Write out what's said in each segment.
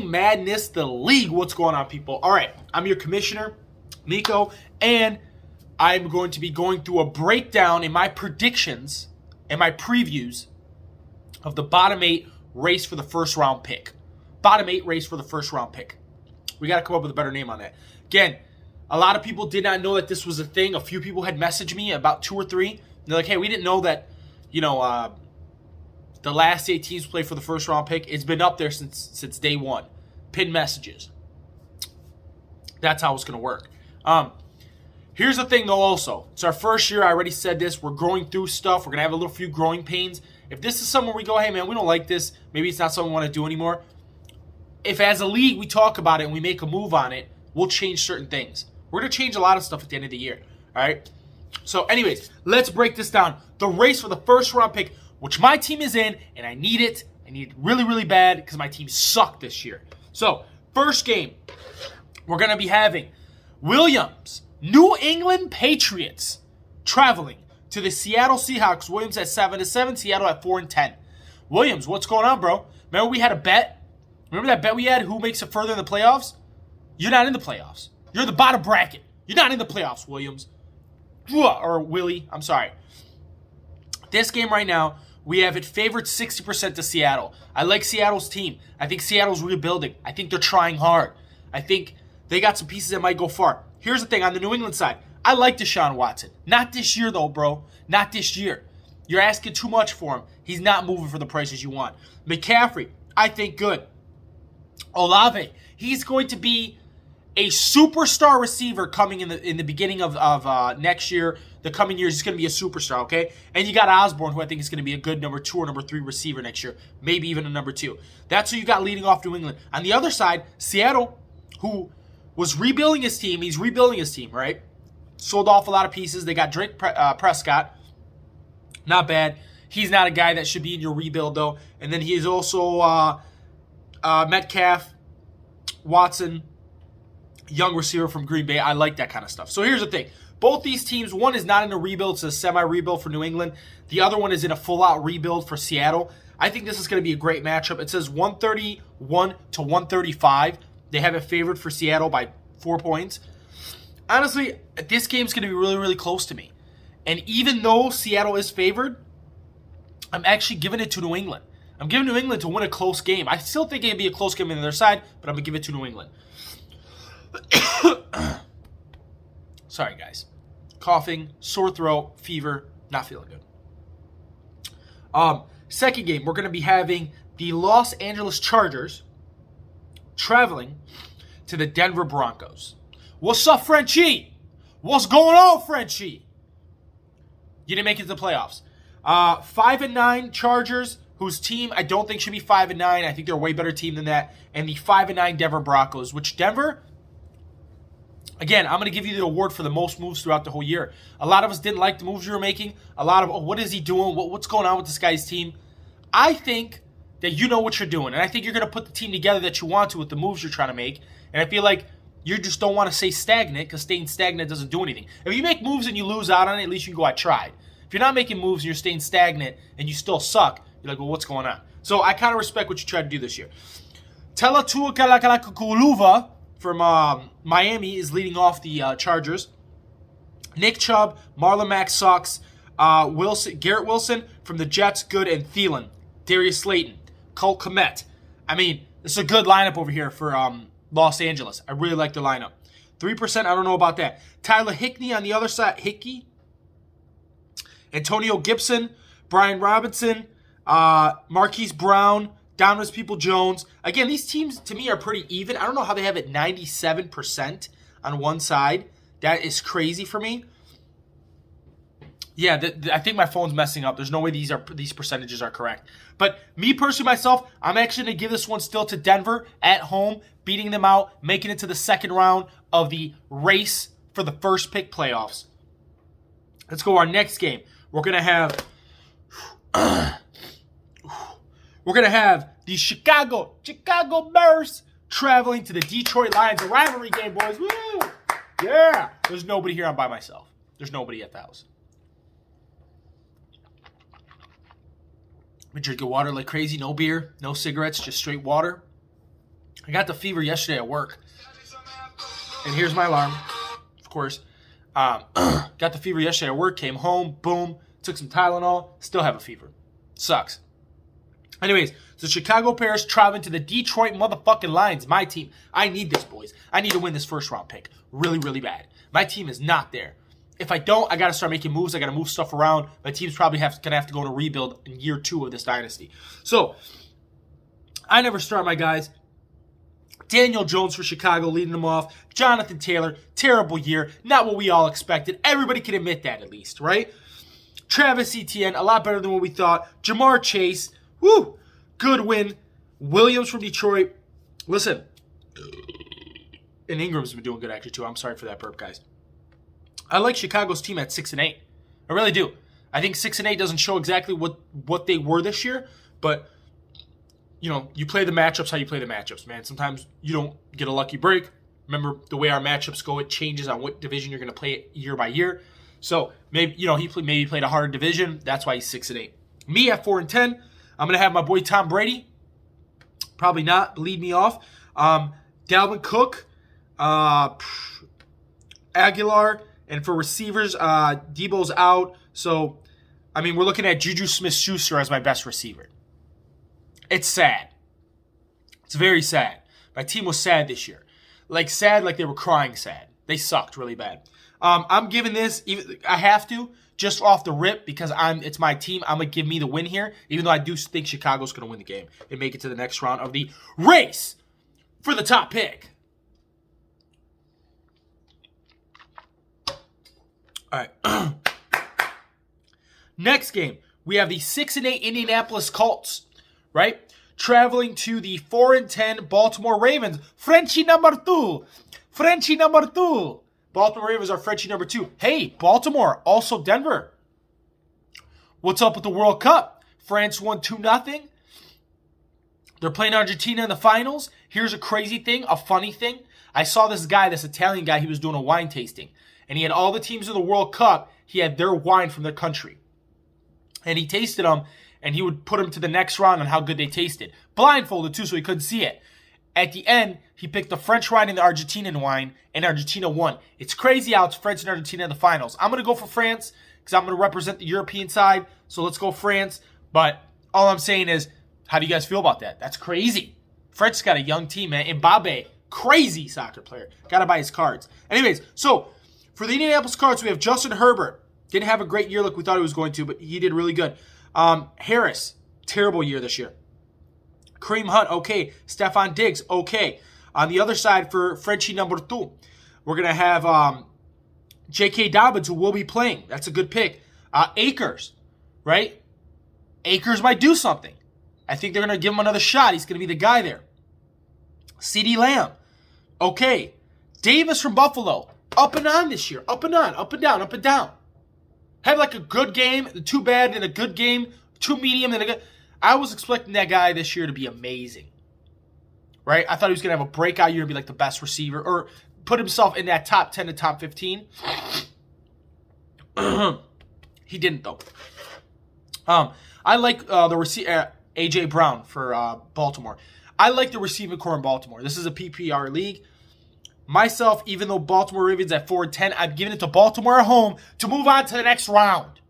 Madness, the league. What's going on, people? All right, I'm your commissioner, Nico, and I'm going to be going through a breakdown in my predictions and my previews of the bottom 8 race for the first round pick. Bottom 8 race for the first round pick. We got to come up with a better name on that. Again, a lot of people did not know that this was a thing. A few people had messaged me, about 2 or 3. And they're like, hey, we didn't know that, the last 8 teams play for the first round pick. It's been up there since day one. Pinned messages. That's how it's going to work. Here's the thing, though, also. It's our first year. I already said this. We're growing through stuff. We're going to have a little few growing pains. If this is somewhere we go, hey, man, we don't like this. Maybe it's not something we want to do anymore. If as a league we talk about it and we make a move on it, we'll change certain things. We're going to change a lot of stuff at the end of the year. All right? So, anyways, let's break this down. The race for the first round pick, which my team is in, and I need it. I need it really, really bad because my team sucked this year. So, first game, we're going to be having Williams, New England Patriots, traveling to the Seattle Seahawks. Williams at 7-7, Seattle at 4-10. Williams, what's going on, bro? Remember we had a bet? Remember that bet we had? Who makes it further in the playoffs? You're not in the playoffs. You're in the bottom bracket. You're not in the playoffs, Williams. Or Willie, I'm sorry. This game right now, we have it favored 60% to Seattle. I like Seattle's team. I think Seattle's rebuilding. I think they're trying hard. I think they got some pieces that might go far. Here's the thing, on the New England side, I like Deshaun Watson. Not this year, though, bro. Not this year. You're asking too much for him. He's not moving for the prices you want. McCaffrey, I think good. Olave, he's going to be a superstar receiver coming in the beginning of next year. The coming years, he's going to be a superstar, okay? And you got Osborne, who I think is going to be a good number 2 or number 3 receiver next year. Maybe even a number 2. That's who you got leading off New England. On the other side, Seattle, who was rebuilding his team. He's rebuilding his team, right? Sold off a lot of pieces. They got Drake Prescott. Not bad. He's not a guy that should be in your rebuild, though. And then he is also Metcalf, Watson, young receiver from Green Bay. I like that kind of stuff. So here's the thing. Both these teams, one is not in a rebuild. It's a semi-rebuild for New England. The other one is in a full-out rebuild for Seattle. I think this is going to be a great matchup. It says 131 to 135. They have it favored for Seattle by 4 points. Honestly, this game's going to be really, really close to me. And even though Seattle is favored, I'm actually giving it to New England. I'm giving New England to win a close game. I still think it'd be a close game on the other side, but I'm going to give it to New England. Sorry, guys. Coughing, sore throat, fever, not feeling good. Second game, we're going to be having the Los Angeles Chargers traveling to the Denver Broncos. What's up, Frenchie? What's going on, Frenchie? You didn't make it to the playoffs. 5-9 Chargers, whose team I don't think should be 5-9. I think they're a way better team than that. And the 5-9 Denver Broncos, which Denver, again, I'm going to give you the award for the most moves throughout the whole year. A lot of us didn't like the moves you were making. A lot of, what is he doing? What's going on with this guy's team? I think that you know what you're doing. And I think you're going to put the team together that you want to with the moves you're trying to make. And I feel like you just don't want to stay stagnant because staying stagnant doesn't do anything. If you make moves and you lose out on it, at least you can go, I tried. If you're not making moves and you're staying stagnant and you still suck, you're like, well, what's going on? So I kind of respect what you tried to do this year. Tela Tuakalakalakuluva from Miami is leading off the Chargers. Nick Chubb, Marlon Mack sucks. Garrett Wilson from the Jets, good, and Thielen. Darius Slayton, Colt Kmet. I mean, this is a good lineup over here for Los Angeles. I really like the lineup. 3%, I don't know about that. Tyler Hickney on the other side. Hickey. Antonio Gibson, Brian Robinson, Marquise Brown, Donovan Peoples-Jones. Again, these teams, to me, are pretty even. I don't know how they have it 97% on one side. That is crazy for me. Yeah, I think my phone's messing up. There's no way these percentages are correct. But me personally, myself, I'm actually going to give this one still to Denver at home, beating them out, making it to the second round of the race for the first pick playoffs. Let's go to our next game. We're going to have the Chicago Bears traveling to the Detroit Lions. A rivalry game, boys. Woo! Yeah. There's nobody here. I'm by myself. There's nobody at the house. I'm drinking water like crazy. No beer, no cigarettes, just straight water. I got the fever yesterday at work. And here's my alarm, of course. Got the fever yesterday at work, came home, boom, took some Tylenol, still have a fever. Sucks. Anyways, the Chicago Bears traveling to the Detroit motherfucking Lions, my team. I need this, boys. I need to win this first round pick. Really, really bad. My team is not there. If I don't, I got to start making moves. I got to move stuff around. My team's probably going to have to go in a rebuild in year 2 of this dynasty. So, I never start my guys. Daniel Jones for Chicago leading them off. Jonathan Taylor, terrible year. Not what we all expected. Everybody can admit that at least, right? Travis Etienne, a lot better than what we thought. Jamar Chase, woo, good win. Williams from Detroit. Listen, and Ingram's been doing good actually too. I'm sorry for that burp, guys. I like Chicago's team at 6-8. I really do. I think 6-8 doesn't show exactly what they were this year, but you know, you play the matchups how you play the matchups, man. Sometimes you don't get a lucky break. Remember, the way our matchups go, it changes on what division you're going to play year by year. So, maybe, you know, maybe he played a harder division. That's why he's 6-8. Me at 4-10, I'm going to have my boy Tom Brady. Probably not. Lead me off. Dalvin Cook, Aguilar, and for receivers, Debo's out. So, I mean, we're looking at Juju Smith-Schuster as my best receiver. It's sad. It's very sad. My team was sad this year. Like, sad like they were crying sad. They sucked really bad. I'm giving this, I have to, just off the rip, because it's my team. I'm going to give me the win here, even though I do think Chicago's going to win the game and make it to the next round of the race for the top pick. All right. Next game, we have the 6-8 Indianapolis Colts. Right? Traveling to the 4-10 Baltimore Ravens. Frenchie number 2. Frenchie number 2. Baltimore Ravens are Frenchie number 2. Hey, Baltimore, also Denver. What's up with the World Cup? France won 2-0. They're playing Argentina in the finals. Here's a crazy thing, a funny thing. I saw this guy, this Italian guy, he was doing a wine tasting. And he had all the teams in the World Cup. He had their wine from their country. And he tasted them. And he would put them to the next round on how good they tasted. Blindfolded, too, so he couldn't see it. At the end, he picked the French wine and the Argentinian wine, and Argentina won. It's crazy how it's France and Argentina in the finals. I'm going to go for France because I'm going to represent the European side. So let's go France. But all I'm saying is, how do you guys feel about that? That's crazy. French's got a young team, man. Mbappe, crazy soccer player. Got to buy his cards. Anyways, so for the Indianapolis Colts, we have Justin Herbert. Didn't have a great year like we thought he was going to, but he did really good. Harris, terrible year this year. Kareem Hunt, okay. Stephon Diggs, okay. On the other side for Frenchie number 2, we're going to have J.K. Dobbins, who will be playing. That's a good pick. Akers, right? Akers might do something. I think they're going to give him another shot. He's going to be the guy there. CeeDee Lamb, okay. Davis from Buffalo, up and on this year. Up and on, up and down, up and down. Had like a good game, 2 bad, and a good game, 2 medium, and a good. I was expecting that guy this year to be amazing. Right? I thought he was going to have a breakout year to be like the best receiver or put himself in that top 10 to top 15. He didn't, though. I like the A.J. Brown for Baltimore. I like the receiving core in Baltimore. This is a PPR league. Myself, even though Baltimore Ravens at 4-10, I'm giving it to Baltimore at home to move on to the next round.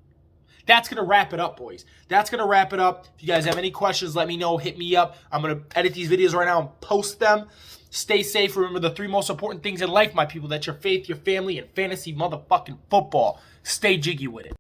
That's going to wrap it up, boys. That's going to wrap it up. If you guys have any questions, let me know. Hit me up. I'm going to edit these videos right now and post them. Stay safe. Remember the 3 most important things in life, my people. That's your faith, your family, and fantasy motherfucking football. Stay jiggy with it.